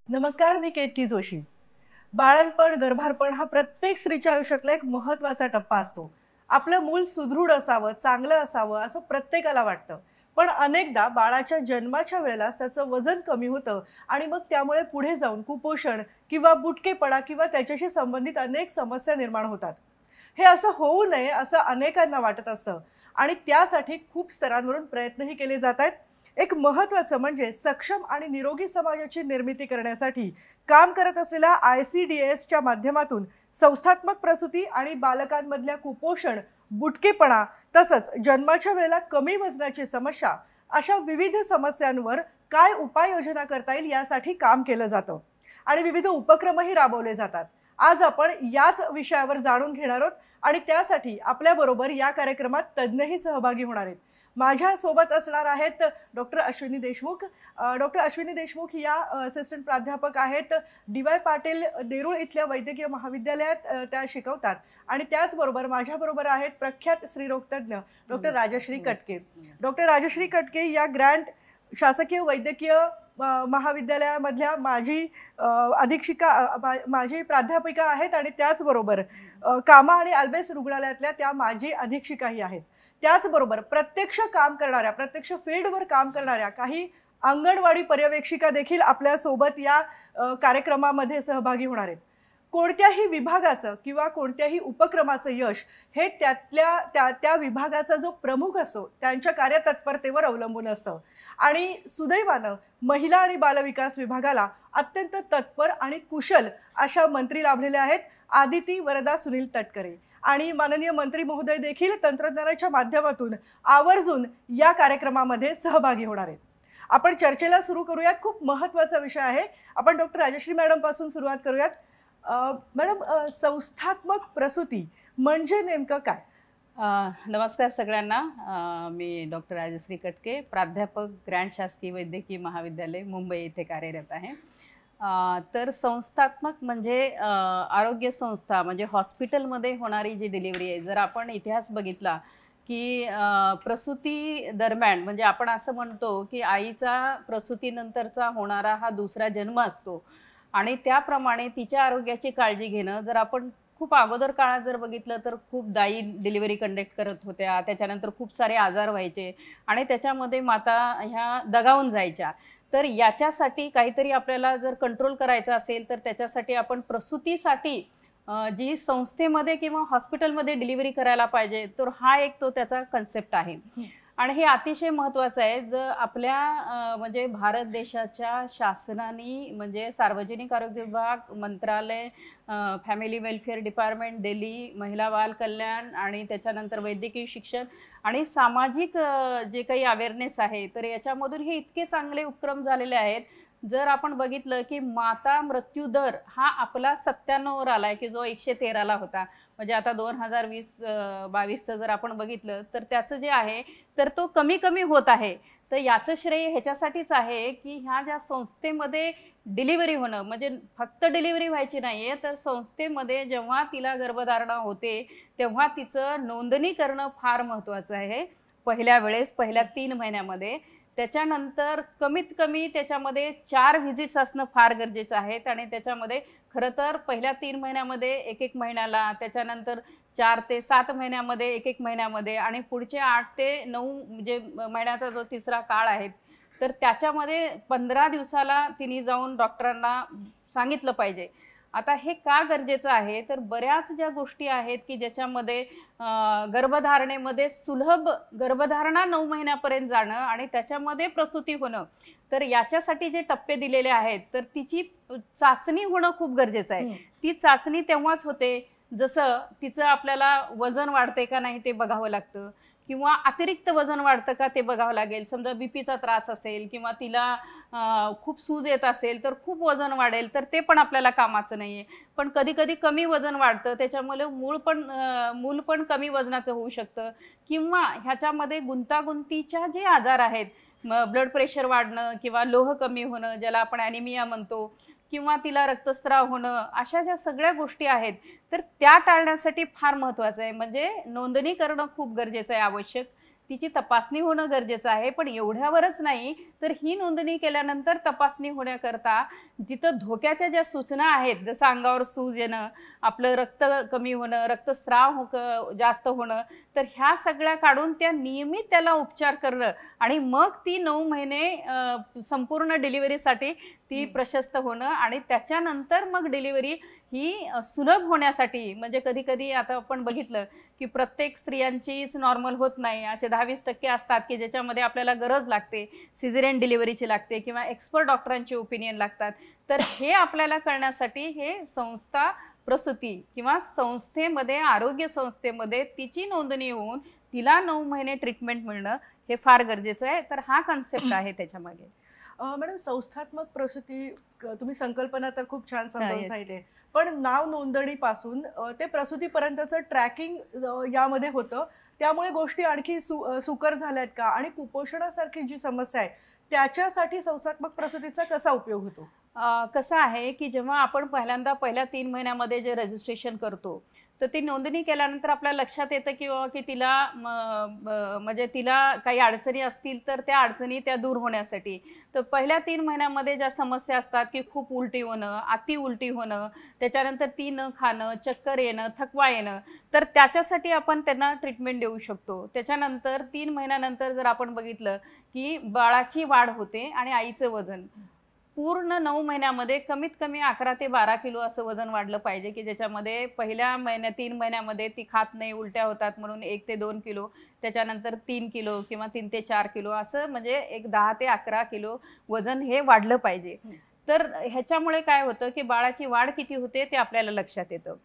नमस्कार, मी केटी जोशी. बाळंतपण, गर्भारपण हा प्रत्येक स्त्रीच्या आयुष्यातला एक महत्त्वाचा टप्पा असतो. आपलं मूल सुदृढ असावं, चांगलं असावं असं प्रत्येकाला वाटतं. पण अनेकदा बाळाच्या जन्माच्या वेळेलाच त्याचं वजन कमी होतं आणि मग त्यामुळे पुढे जाऊन कुपोषण किंवा बुटकेपणा किंवा त्याच्याशी संबंधित अनेक समस्या निर्माण होतात. हे असं होऊ नये असं अनेकांना वाटत असतं आणि त्यासाठी खूप स्तरांवरून प्रयत्नही केले जात आहेत. एक महत्त्वाचं म्हणजे सक्षम आणि निरोगी समाजाची निर्मिती करण्यासाठी काम करत असलेल्या ICDSच्या माध्यमातून संस्थात्मक प्रसूती आणि बालकांमधल्या कुपोषण, बुटकेपणा तसंच जन्माच्या वेळेला कमी वजनाची समस्या अशा विविध समस्यांवर काय उपाययोजना करता येईल यासाठी काम केलं जातं आणि विविध उपक्रमही राबवले जातात. आज आपण याच विषयावर जाणून घेणार आहोत आणि त्यासाठी आपल्याबरोबर या कार्यक्रमात तज्ज्ञही सहभागी होणार आहेत. माझ्या सोबत असणार आहेत डॉक्टर अश्विनी देशमुख. डॉक्टर अश्विनी देशमुख या असिस्टंट प्राध्यापक आहेत. DY पाटील देरूळ इथल्या वैद्यकीय महाविद्यालयात त्या शिकवतात आणि त्याचबरोबर माझ्याबरोबर आहेत प्रख्यात स्त्रीरोगतज्ञ डॉक्टर राजश्री कटके. डॉक्टर राजश्री कटके या ग्रँड शासकीय वैद्यकीय महाविद्यालयामधल्या माजी प्राध्यापिका आहेत आणि त्याचबरोबर कामा आणि अल्बेस रुग्णालयातल्या त्या माजी अधीक्षिकाही आहेत. त्याचबरोबर प्रत्यक्ष काम करणाऱ्या, प्रत्यक्ष फील्डवर काम करणाऱ्या काही अंगणवाडी पर्यवेक्षिका देखील आपल्या सोबत या कार्यक्रमामध्ये सहभागी होणार आहेत. कोणत्याही विभागाचं किंवा कोणत्याही उपक्रमाचं यश हे त्या विभागाचा जो प्रमुख असतो त्यांच्या कार्यतत्परतेवर अवलंबून असतं आणि सुदैवानं महिला आणि बालविकास विभागाला अत्यंत तत्पर आणि कुशल अशा मंत्री लाभलेल्या आहेत, आदिती वरदा सुनील तटकरे. आणि माननीय मंत्री महोदय देखील तंत्रज्ञानाच्या माध्यमातून आवर्जून या कार्यक्रमामध्ये सहभागी होणार आहेत. आपण चर्चेला सुरू करूयात. खूप महत्त्वाचा विषय आहे. आपण डॉक्टर राजश्री मॅडम पासून सुरुवात करूयात. मॅडम, संस्थात्मक प्रसूती म्हणजे नेमकं काय? नमस्कार सगळ्यांना. मी डॉक्टर राजश्री कटके, प्राध्यापक ग्रँड शासकीय वैद्यकीय महाविद्यालय मुंबई येथे कार्यरत आहे. तर संस्थात्मक म्हणजे आरोग्य संस्था म्हणजे हॉस्पिटलमध्ये होणारी जी डिलिव्हरी आहे. जर आपण इतिहास बघितला की प्रसूती दरम्यान म्हणजे आपण असं म्हणतो की आईचा प्रसूतीनंतरचा होणारा हा दुसरा जन्म असतो आणि त्याप्रमाणे तिच्या आरोग्याची काळजी घेणं. जर आपण खूप अगोदर काळात जर बघितलं तर खूप दाई डिलिव्हरी कंडक्ट करत होत्या, त्याच्यानंतर खूप सारे आजार व्हायचे आणि त्याच्यामध्ये माता ह्या दगावून जायच्या. तर याच्यासाठी काहीतरी आपल्याला जर कंट्रोल करायचं असेल तर त्याच्यासाठी आपण प्रसूतीसाठी जी संस्थेमध्ये किंवा हॉस्पिटलमध्ये डिलिव्हरी करायला पाहिजे, तर हा एक तो त्याचा कन्सेप्ट आहे. आणि हे अतिशय महत्त्वाचं आहे. जर आपल्या म्हणजे भारत देशाच्या शासनाने म्हणजे सार्वजनिक आरोग्य विभाग, मंत्रालय, फॅमिली वेलफेअर डिपार्टमेंट, दिल्ली महिला बाल कल्याण आणि त्याच्यानंतर वैद्यकीय शिक्षण आणि सामाजिक जे काही अवेअरनेस आहे, तर याच्यामधून हे इतके चांगले उपक्रम झालेले आहेत. जर आपण बघितलं की माता मृत्यू दर हा आपला 97वर आलाय की जो 113ला होता. म्हणजे आता 2020-22चं जर आपण बघितलं तर त्याचं जे आहे तर तो कमी कमी होत आहे. तर याचं श्रेय ह्याच्यासाठीच आहे की ह्या ज्या संस्थेमध्ये डिलिव्हरी होणं म्हणजे फक्त डिलिव्हरी व्हायची नाही आहे, तर संस्थेमध्ये जेव्हा तिला गर्भधारणा होते तेव्हा तिचं नोंदणी करणं फार महत्त्वाचं आहे. पहिल्या वेळेस पहिल्या 3 महिन्यामध्ये. त्याच्यानंतर कमीत कमी त्याच्यामध्ये 4 व्हिजिट्स असणं फार गरजेचं आहे आणि त्याच्यामध्ये खरं तर पहिल्या 3 महिन्यामध्ये 1-1 महिन्याला, त्याच्यानंतर 4 ते 7 महिन्यामध्ये 1-1 महिन्यामध्ये आणि पुढचे 8 ते 9 म्हणजे महिन्याचा जो तिसरा काळ आहे तर त्याच्यामध्ये 15 दिवसाला तिने जाऊन डॉक्टरांना सांगितलं पाहिजे. आता हे का गरजेचं आहे तर बऱ्याच ज्या गोष्टी आहेत की ज्याच्यामध्ये गर्भधारणेमध्ये सुलभ गर्भधारणा 9 महिन्यापर्यंत जाणं आणि त्याच्यामध्ये प्रसूती होणं, तर याच्यासाठी जे टप्पे दिलेले आहेत तर तिची चाचणी होणं खूप गरजेचं आहे. ती चाचणी तेव्हाच होते जसं तिचं आपल्याला वजन वाढते का नाही ते बघावं लागतं किंवा अतिरिक्त वजन वाढतं का ते बघावं लागेल. समजा बीपीचा त्रास असेल किंवा तिला खूप सूज येत असेल तर खूप वजन वाढेल, तर ते पण आपल्याला कामाचं नाहीये. पण कधी-कधी कमी वजन वाढतं, त्याच्यामुळे मूल पण कमी वजनाचं होऊ शकतं किंवा ह्याच्यामध्ये गुंतागुंतीच्या जे आजार आहेत, ब्लड प्रेशर वाढणं किंवा लोह कमी होणं, ज्याला आपण ॲनिमिया म्हणतो, किंवा तिला रक्तस्राव होणं, अशा ज्या सगळ्या गोष्टी आहेत, तर त्या टाळण्यासाठी फार महत्त्वाचं आहे. म्हणजे नोंदणी करणं खूप गरजेचं आहे, आवश्यक. तिची तपासणी होणं गरजेचं आहे. पण एवढ्यावरच नाही, तर ही नोंदणी केल्यानंतर तपासणी होण्याकरता तिथं धोक्याच्या ज्या सूचना आहेत, जसं अंगावर सूज येणं, आपलं रक्त कमी होणं, रक्तस्राव जास्त होणं, तर ह्या सगळ्या काढून त्या नियमित त्याला उपचार करणं आणि मग ती 9 महिने संपूर्ण डिलिव्हरीसाठी ती प्रशस्त होणं आणि त्याच्यानंतर मग डिलिव्हरी ही सुलभ होण्यासाठी, म्हणजे कधी-कधी आता आपण बघितलं की प्रत्येक स्त्रियांचीच नॉर्मल होत नाही. असे 10-20% असतात की ज्याच्यामध्ये आपल्याला गरज लागते, सिझेरियन डिलिव्हरीची लागते किंवा एक्सपर्ट डॉक्टरांची ओपिनियन लागतात. तर हे आपल्याला कळण्यासाठी हे संस्था प्रसूती किंवा संस्थेमध्ये, आरोग्य संस्थेमध्ये तिची नोंदणी होऊन तिला 9 महिने ट्रीटमेंट मिळणं हे फार गरजेचं आहे. तर हा कन्सेप्ट आहे त्याच्यामागे. मॅडम, संस्थात्मक प्रसूती तुम्ही संकल्पना तर खूप छान समजावून येस. सांगितले, पण नाव नोंदणीपासून ते प्रसूतीपर्यंतचं ट्रॅकिंग यामध्ये होतं, त्यामुळे गोष्टी आणखी सुकर झाल्यात का? आणि कुपोषणासारखी जी समस्या आहे त्याच्यासाठी संस्थात्मक प्रसूतीचा कसा उपयोग होतो? कसं आहे की जेव्हा आपण पहिल्या 3 महिन्यामध्ये जे रजिस्ट्रेशन करतो, तर ती नोंदणी केल्यानंतर आपल्या लक्षात येतं की बाबा की तिला म्हणजे तिला काही अडचणी असतील तर त्या अडचणी त्या दूर होण्यासाठी. तर पहिल्या 3 महिन्यामध्ये ज्या समस्या असतात की खूप उलटी होणं, अति उलटी होणं, त्याच्यानंतर ती न खाणं, चक्कर येणं, थकवा येणं, तर त्याच्यासाठी आपण त्यांना ट्रीटमेंट देऊ शकतो. त्याच्यानंतर 3 महिन्यानंतर जर आपण बघितलं की बाळाची वाढ होते आणि आईचं वजन पूर्ण 9 महिन्यामध्ये कमीत कमी 11 ते 12 किलो असं वजन वाढलं पाहिजे, की ज्याच्यामध्ये पहिल्या 3 महिन्यामध्ये ती खात नाही, उलट्या होतात म्हणून 1 ते 2 किलो, त्याच्यानंतर 3 किलो किंवा 3 ते 4 किलो असं म्हणजे एक 10 ते 11 किलो वजन हे वाढलं पाहिजे. तर ह्याच्यामुळे काय होतं की बाळाची वाढ किती होते ते आपल्याला लक्षात येतं.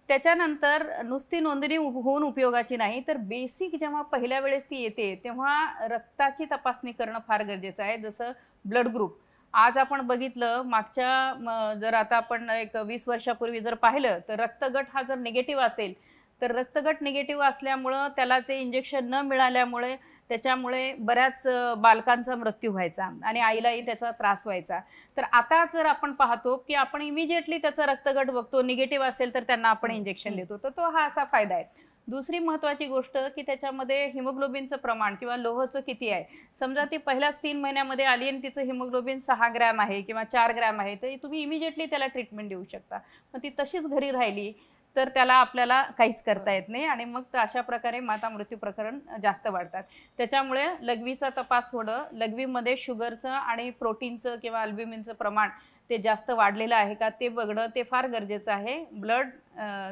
त्याच्यानंतर नुसती नोंदणी होऊन उपयोगाची नाही, तर बेसिक जेव्हा पहिल्या वेळेस ती येते तेव्हा रक्ताची तपासणी करणं फार गरजेचं आहे. जसं ब्लड ग्रुप आज आपण बघितलं मागच्या जर आता आपण एक 20 वर्षापूर्वी जर पाहिलं तर रक्तगट हा जर निगेटिव्ह असेल तर रक्तगट निगेटिव्ह असल्यामुळं त्याला ते इंजेक्शन न मिळाल्यामुळे त्याच्यामुळे बऱ्याच बालकांचा मृत्यू व्हायचा आणि आईलाही त्याचा त्रास व्हायचा. तर आता जर आपण पाहतो की आपण इमिजिएटली त्याचा रक्तगट बघतो, निगेटिव्ह असेल तर त्यांना आपण इंजेक्शन देतो. तर तो हा असा फायदा आहे. दुसरी महत्त्वाची गोष्ट की त्याच्यामध्ये हिमोग्लोबिनचं प्रमाण किंवा लोहचं किती आहे. समजा ती पहिल्याच 3 महिन्यामध्ये आली आणि तिचं हिमोग्लोबिन 6 ग्रॅम आहे किंवा 4 ग्रॅम आहे, तर तुम्ही इमिजिएटली त्याला ट्रीटमेंट देऊ शकता. मग ती तशीच घरी राहिली तर त्याला आपल्याला काहीच करता येत नाही आणि मग अशा प्रकारे माता मृत्यू प्रकरण जास्त वाढतात. त्याच्यामुळे लघवीचा तपास होणं, लघवीमध्ये शुगरचं आणि प्रोटीनचं किंवा अल्ब्युमिनचं प्रमाण ते जास्त वाढलेलं आहे का ते बघणं ते फार गरजेचं आहे. ब्लड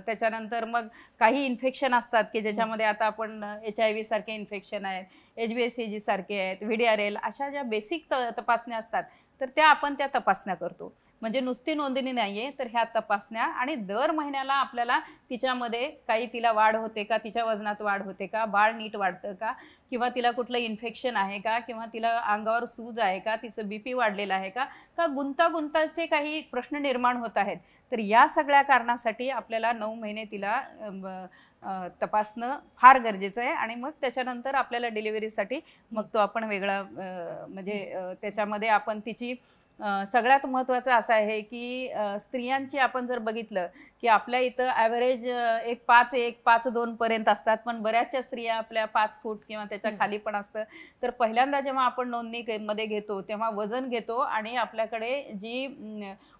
त्याच्यानंतर मग काही इन्फेक्शन असतात की ज्याच्यामध्ये आता आपण HIV सारखे इन्फेक्शन आहेत, HBsAg सारखे आहेत, VDRL अशा ज्या बेसिक तपासण्या असतात तर त्या आपण त्या तपासण्या करतो. म्हणजे नुसती नोंदणी नाहीये, तर ह्या तपासण्या आणि दर महिन्याला आपल्याला तिच्यामध्ये काही तिला वाढ होते का, तिच्या वजनात वाढ होते का, बाळ नीट वाढतं का किंवा तिला कुठलं इन्फेक्शन आहे का किंवा तिला अंगावर सूज आहे का, तिचं बीपी वाढलेलं आहे का, का गुंतागुंताचे काही प्रश्न निर्माण होत आहेत. तर या सगळ्या कारणासाठी आपल्याला 9 महिने तिला तपासणं फार गरजेचं आहे आणि मग त्याच्यानंतर आपल्याला डिलिव्हरीसाठी मग तो आपण वेगळा म्हणजे त्याच्यामध्ये आपण तिची सगळ्यात महत्त्वाचं असं आहे की स्त्रियांची आपण जर बघितलं की आपल्या इथं ॲव्हरेज एक 5'1", 5'2" पर्यंत असतात, पण बऱ्याचशा स्त्रिया आपल्या 5 फूट किंवा त्याच्या खाली पण असतं. तर पहिल्यांदा जेव्हा आपण नोंदणीमध्ये घेतो तेव्हा वजन घेतो आणि आपल्याकडे जी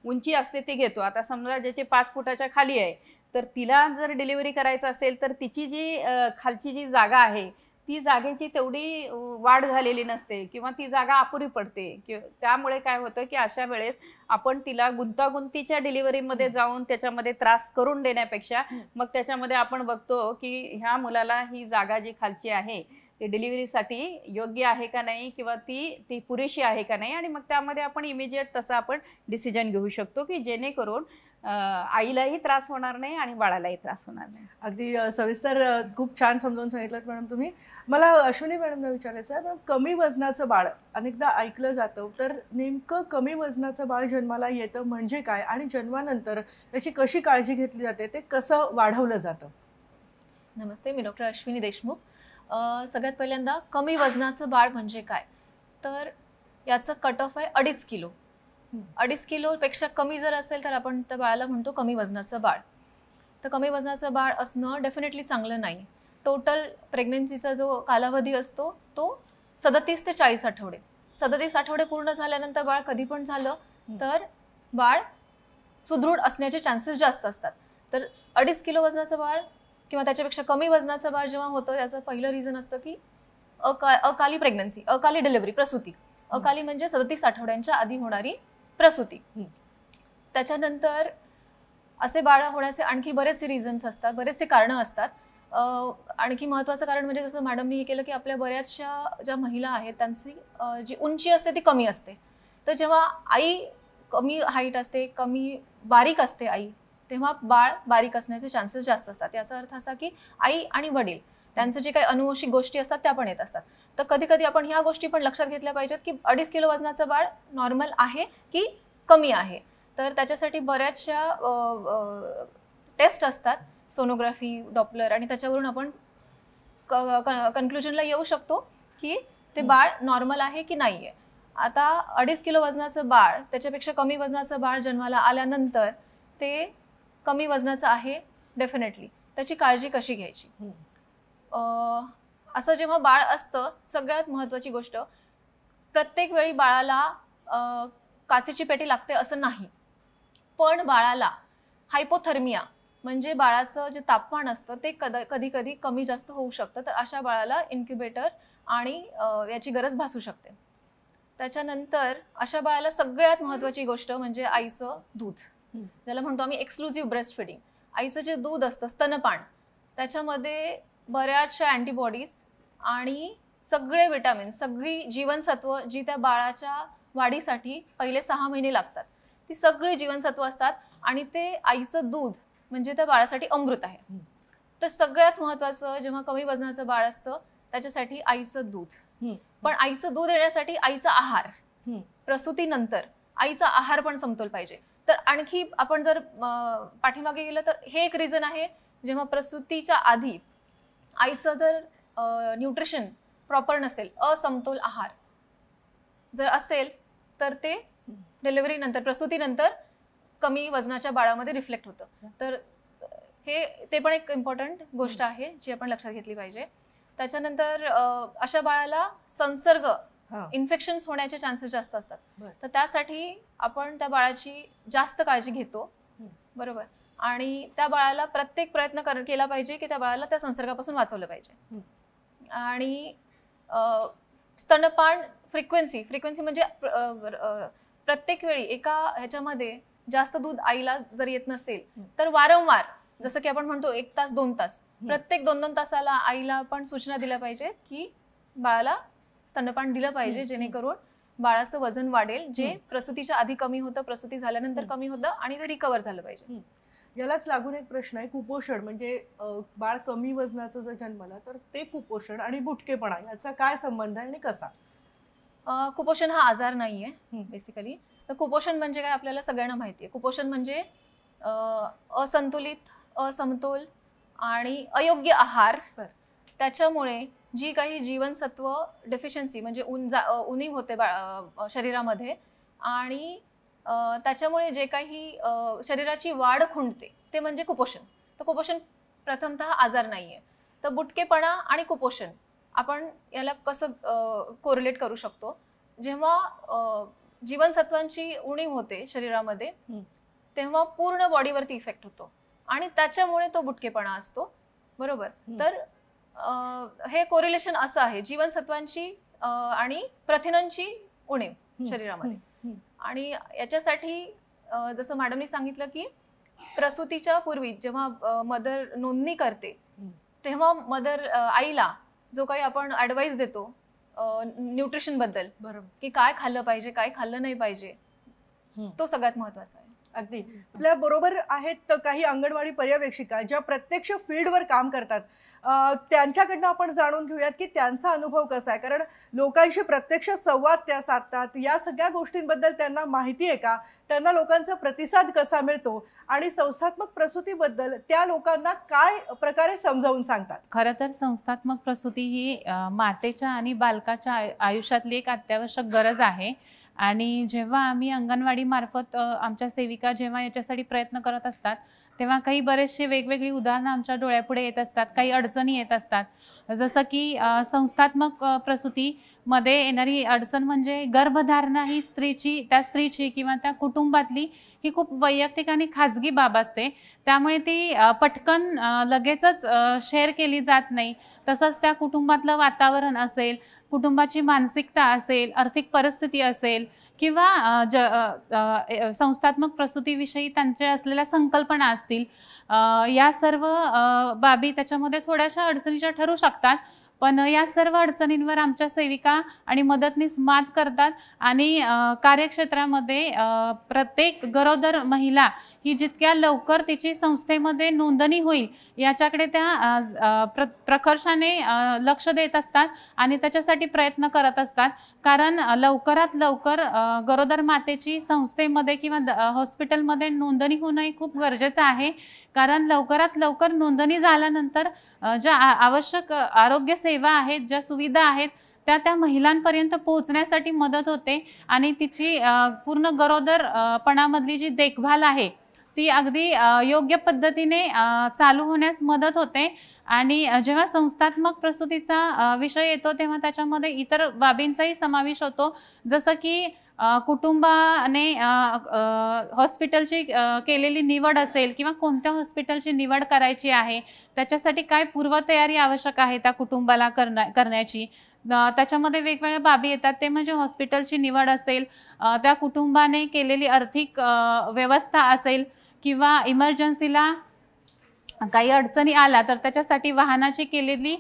उंची असते ती घेतो. आता समजा ज्याची 5 फुटाच्या खाली आहे तर तिला जर डिलिव्हरी करायचं असेल तर तिची जी खालची जी जागा आहे ती जागेची तेवढी वाढ झालेली नसते किंवा ती जागा अपुरी पडते. त्यामुळे काय होतं की अशा वेळेस आपण तिला गुंतागुंतीच्या डिलिव्हरीमध्ये जाऊन त्याच्यामध्ये त्रास करून देण्यापेक्षा मग त्याच्यामध्ये आपण बघतो की ह्या मुलाला ही जागा जी खालची आहे ती डिलिव्हरीसाठी योग्य आहे का नाही किंवा ती पुरेशी आहे का नाही आणि मग त्यामध्ये आपण इमिजिएट तसं आपण डिसिजन घेऊ शकतो की जेणेकरून आईलाही त्रास होणार नाही आणि बाळालाही त्रास होणार नाही. अगदी सविस्तर खूप छान समजावून सांगितलं मॅडम तुम्ही. मला अश्विनी मॅडमला विचारायचं आहे, मॅडम कमी वजनाचं बाळ अनेकदा ऐकलं जातं, तर नेमकं कमी वजनाचं बाळ जन्माला येतं म्हणजे काय आणि जन्मानंतर त्याची कशी काळजी घेतली जाते, ते कसं वाढवलं जातं? नमस्ते, मी डॉक्टर अश्विनी देशमुख. सगळ्यात पहिल्यांदा कमी वजनाचं बाळ म्हणजे काय, तर याचं कट ऑफ आहे 2.5 किलो. 2.5 किलोपेक्षा कमी जर असेल तर आपण त्या बाळाला म्हणतो कमी वजनाचं बाळ. तर कमी वजनाचं बाळ असणं डेफिनेटली चांगलं नाही. टोटल प्रेग्नन्सीचा जो कालावधी असतो तो 37 ते 40 आठवडे. 37 आठवडे पूर्ण झाल्यानंतर बाळ कधी पण झालं तर बाळ सुदृढ असण्याचे चान्सेस जास्त असतात. तर 2.5 किलो वजनाचं बाळ किंवा त्याच्यापेक्षा कमी वजनाचं बाळ जेव्हा होतं त्याचं पहिलं रिझन असतं की अकाली प्रेग्नन्सी, अकाली डिलिव्हरी, प्रसूती. अकाली म्हणजे 37 आठवड्यांच्या आधी होणारी प्रसूती. त्याच्यानंतर असे बाळ होण्याचे आणखी बरेचसे रिझन्स असतात, बरेचसे कारणं असतात. आणखी महत्त्वाचं कारण म्हणजे जसं मॅडमनी हे केलं की आपल्या बऱ्याचशा ज्या महिला आहेत त्यांची जी उंची असते ती कमी असते. तर जेव्हा आई कमी हाईट असते, कमी बारीक असते आई, तेव्हा बाळ बारीक असण्याचे चान्सेस जास्त असतात. याचा अर्थ असा की आई आणि वडील त्यांचे जे काही अनुवंशिक गोष्टी असतात त्या पण येत असतात. तर कधी कधी आपण ह्या गोष्टी पण लक्षात घेतल्या पाहिजेत की 2.5 किलो वजनाचं बाळ नॉर्मल आहे की कमी आहे. तर त्याच्यासाठी बऱ्याचशा टेस्ट असतात, सोनोग्राफी, डॉपलर, आणि त्याच्यावरून आपण कन्क्लुजनला येऊ शकतो की ते बाळ नॉर्मल आहे की नाही आहे. आता 2.5 किलो वजनाचं बाळ, त्याच्यापेक्षा कमी वजनाचं बाळ जन्माला आल्यानंतर ते कमी वजनाचं आहे डेफिनेटली. त्याची काळजी कशी घ्यायची? असं जेव्हा बाळ असतं, सगळ्यात महत्त्वाची गोष्ट, प्रत्येक वेळी बाळाला काचेची पेटी लागते असं नाही. पण बाळाला हायपोथर्मिया म्हणजे बाळाचं जे तापमान असतं ते कधी कधी कमी जास्त होऊ शकतं. तर अशा बाळाला इन्क्युबेटर आणि याची गरज भासू शकते. त्याच्यानंतर अशा बाळाला सगळ्यात महत्त्वाची गोष्ट म्हणजे आईचं दूध, ज्याला म्हणतो आम्ही एक्सक्लुझिव्ह ब्रेस्ट फिडिंग. आईचं जे दूध असतं, स्तनपान, त्याच्यामध्ये बऱ्याचशा अँटीबॉडीज आणि सगळे विटामिन, सगळी जीवनसत्व जी त्या बाळाच्या वाढीसाठी पहिले 6 महिने लागतात, ती सगळी जीवनसत्व असतात. आणि ते आईचं दूध म्हणजे त्या बाळासाठी अमृत आहे. तर सगळ्यात महत्त्वाचं जेव्हा कमी वजनाचं बाळ असतं त्याच्यासाठी आईचं दूध. पण आईचं दूध येण्यासाठी आईचा आहार, प्रसूतीनंतर आईचा आहार पण समतोल पाहिजे. तर आणखी आपण जर पाठीमागे गेलं तर हे एक रिझन आहे, जेव्हा प्रसूतीच्या आधी आईचं जर न्यूट्रिशन प्रॉपर नसेल, असमतोल आहार जर असेल तर ते डिलिव्हरीनंतर, प्रसूतीनंतर कमी वजनाच्या बाळामध्ये रिफ्लेक्ट होतं. तर ते पण एक इम्पॉर्टंट गोष्ट आहे जी आपण लक्षात घेतली पाहिजे. त्याच्यानंतर अशा बाळाला संसर्ग, इन्फेक्शन्स होण्याचे चान्सेस जास्त असतात. तर त्यासाठी आपण त्या बाळाची जास्त काळजी घेतो, बरोबर. आणि त्या बाळाला प्रत्येक प्रयत्न केला पाहिजे की त्या बाळाला त्या संसर्गापासून वाचवलं पाहिजे. आणि स्तनपान फ्रिक्वेन्सी म्हणजे प्रत्येक वेळी एका ह्याच्यामध्ये जास्त दूध आईला जर येत नसेल तर वारंवार, जसं की आपण म्हणतो 1 तास 2 तास, प्रत्येक 2-2 तासाला आईला आपण सूचना दिल्या पाहिजे की बाळाला स्तनपान दिलं पाहिजे, जेणेकरून बाळाचं वजन वाढेल, जे प्रसूतीच्या आधी कमी होतं, प्रसूती झाल्यानंतर कमी होतं आणि ते रिकवर झालं पाहिजे. यालाच लागून एक प्रश्न आहे, कुपोषण म्हणजे बाळ कमी वजनाचं जर जन्मला तर ते कुपोषण आणि बुटकेपणा याचा काय संबंध आहे आणि कसा? कुपोषण हा आजार नाहीये बेसिकली. तर कुपोषण म्हणजे काय आपल्याला सगळ्यांना माहिती आहे. कुपोषण म्हणजे असंतुलित, असमतोल आणि अयोग्य आहार, त्याच्यामुळे जी काही जीवनसत्व डेफिशियन्सी म्हणजे उणीव होते शरीरामध्ये, आणि त्याच्यामुळे जे काही शरीराची वाढ खुंटते ते म्हणजे कुपोषण. तर कुपोषण प्रथमतः आजार नाहीये. तर बुटकेपणा आणि कुपोषण आपण याला कसं कोरिलेट करू शकतो? जेव्हा जीवनसत्वांची उणीव होते शरीरामध्ये तेव्हा पूर्ण बॉडीवरती इफेक्ट होतो आणि त्याच्यामुळे तो बुटकेपणा असतो, बरोबर. तर हे कोरिलेशन असं आहे, जीवनसत्वांची आणि प्रथिनांची उणीव शरीरामध्ये. आणि याच्यासाठी जसं मॅडमनी सांगितलं की प्रसूतीच्या पूर्वी जेव्हा मदर नोंदणी करते तेव्हा आईला जो काही आपण ॲडवाईस देतो न्यूट्रिशन बद्दल, बरोबर, की काय खाल्लं पाहिजे, काय खाल्लं नाही पाहिजे, तो सगळ्यात महत्त्वाचा आहे. अगदी आपल्या बरोबर आहेत तर काही अंगणवाडी पर्यवेक्षिका ज्या प्रत्यक्ष फील्डवर काम करतात. त्यांच्याकडनं आपण जाणून घेऊयात की त्यांचा अनुभव कसा आहे, कारण लोकांशी प्रत्यक्ष संवाद त्या साधतात. या सगळ्या गोष्टींबद्दल त्यांना माहिती आहे का, त्यांना लोकांचा प्रतिसाद कसा मिळतो आणि संस्थात्मक प्रसूतीबद्दल त्या लोकांना काय प्रकारे समजावून सांगतात. खरं तर संस्थात्मक प्रसूती ही मातेच्या आणि बालकाच्या आयुष्यातली एक अत्यावश्यक गरज आहे. आणि जेव्हा आम्ही अंगणवाडी मार्फत आमच्या सेविका जेव्हा याच्यासाठी प्रयत्न करत असतात, तेव्हा काही बरेचसे वेगवेगळी उदाहरणं आमच्या डोळ्यापुढे येत असतात, काही अडचणी येत असतात. जसं की संस्थात्मक प्रसूतीमध्ये येणारी अडचण म्हणजे गर्भधारणा ही त्या स्त्रीची किंवा त्या कुटुंबातली ही खूप वैयक्तिक आणि खाजगी बाब असते. त्यामुळे ती पटकन लगेचच शेअर केली जात नाही. तसंच त्या कुटुंबातलं वातावरण असेल, कुटुंबाची मानसिकता असेल, आर्थिक परिस्थिती असेल किंवा संस्थात्मक प्रसूतीविषयी त्यांच्या असलेल्या संकल्पना असतील, या सर्व बाबी त्याच्यामध्ये थोड्याशा अडचणीच्या ठरू शकतात. पण या सर्व अडचणींवर आमच्या सेविका आणि मदतनीस मात करतात आणि कार्यक्षेत्रामध्ये प्रत्येक गरोदर महिला ही जितक्या लवकर तिची संस्थेमध्ये नोंदणी होईल याच्याकडे त्या प्रकर्षाने लक्ष देत असतात आणि त्याच्यासाठी प्रयत्न करत असतात. कारण लवकरात लवकर गरोदर मातेची संस्थेमध्ये किंवा हॉस्पिटलमध्ये नोंदणी होणं हे खूप गरजेचं आहे. कारण लवकरात लवकर नोंदणी झाल्यानंतर ज्या आवश्यक आरोग्य सेवा आहेत, ज्या सुविधा आहेत त्या महिलांपर्यंत पोहोचण्यासाठी मदत होते आणि तिची पूर्ण गरोदरपणामधली जी देखभाल आहे ती अगदी योग्य पद्धतीने चालू होण्यास मदत होते. आणि जेव्हा संस्थात्मक प्रसूतीचा विषय येतो तेव्हा त्याच्यामध्ये इतर बाबींचाही समावेश होतो. जसं की कुटुंबाने हॉस्पिटलची केलेली निवड असेल किंवा कोणत्या हॉस्पिटलची निवड करायची आहे, त्याच्यासाठी काय पूर्वतयारी आवश्यक आहे त्या कुटुंबाला करण्याची. त्याच्यामध्ये वेगवेगळ्या बाबी येतात. ते म्हणजे हॉस्पिटलची निवड असेल, त्या कुटुंबाने केलेली आर्थिक व्यवस्था असेल किंवा इमर्जन्सीला काही अडचणी आला तर त्याच्यासाठी वाहनाची केलेली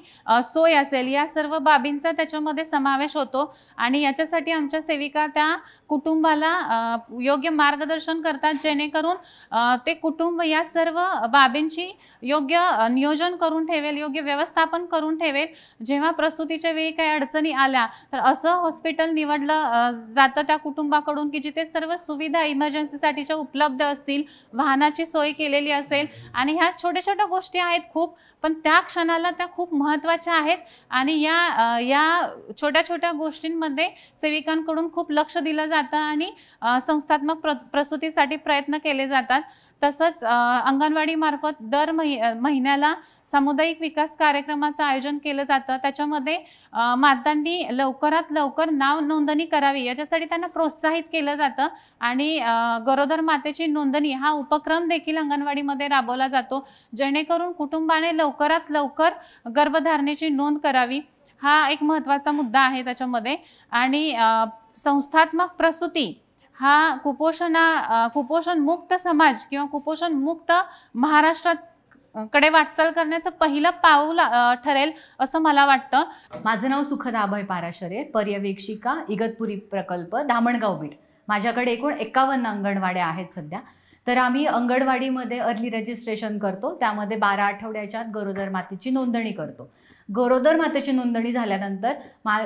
सोय असेल, या सर्व बाबींचा त्याच्यामध्ये समावेश होतो. आणि याच्यासाठी आमच्या सेविका त्या कुटुंबाला योग्य मार्गदर्शन करतात, जेणेकरून ते कुटुंब या सर्व बाबींची योग्य नियोजन करून ठेवेल, योग्य व्यवस्थापन करून ठेवेल. जेव्हा प्रसूतीच्या वेळी काही अडचणी आल्या तर असं हॉस्पिटल निवडलं जातं त्या कुटुंबाकडून की जिथे सर्व सुविधा इमर्जन्सीसाठीच्या उपलब्ध असतील, वाहनाची सोय केलेली असेल. आणि ह्या छोट्या छोट्या गोष्टी आहेत खूप, पण त्या क्षणाला त्या खूप महत्त्वाच्या आहेत. आणि या छोट्या छोट्या गोष्टींमध्ये सेविकांकडून खूप लक्ष दिलं जातं आणि संस्थात्मक प्रसूतीसाठी प्रयत्न केले जातात. तसंच अंगणवाडी मार्फत दर महिन्याला सामुदायिक विकास कार्यक्रमाचं आयोजन केलं जातं. त्याच्यामध्ये मातांनी लवकरात लवकर नाव नोंदणी करावी याच्यासाठी त्यांना प्रोत्साहित केलं जातं. आणि गरोदर मातेची नोंदणी हा उपक्रम देखील अंगणवाडीमध्ये राबवला जातो, जेणेकरून कुटुंबाने लवकरात लवकर गर्भधारणेची नोंद करावी. हा एक महत्त्वाचा मुद्दा आहे त्याच्यामध्ये. आणि संस्थात्मक प्रसूती हा कुपोषण मुक्त समाज किंवा कुपोषण मुक्त महाराष्ट्रात कडे वाटचाल करण्याचं पहिलं पाऊल ठरेल असं मला वाटतं. माझं नाव सुखदा अभय पाराशरे, पर्यवेक्षिका, इगतपुरी प्रकल्प, धामणगाव बीड. माझ्याकडे एकूण 51 अंगणवाड्या आहेत सध्या. तर आम्ही अंगणवाडीमध्ये अर्ली रजिस्ट्रेशन करतो, त्यामध्ये 12 आठवड्याच्या आत गरोदर मातेची नोंदणी करतो. गरोदर मातेची नोंदणी झाल्यानंतर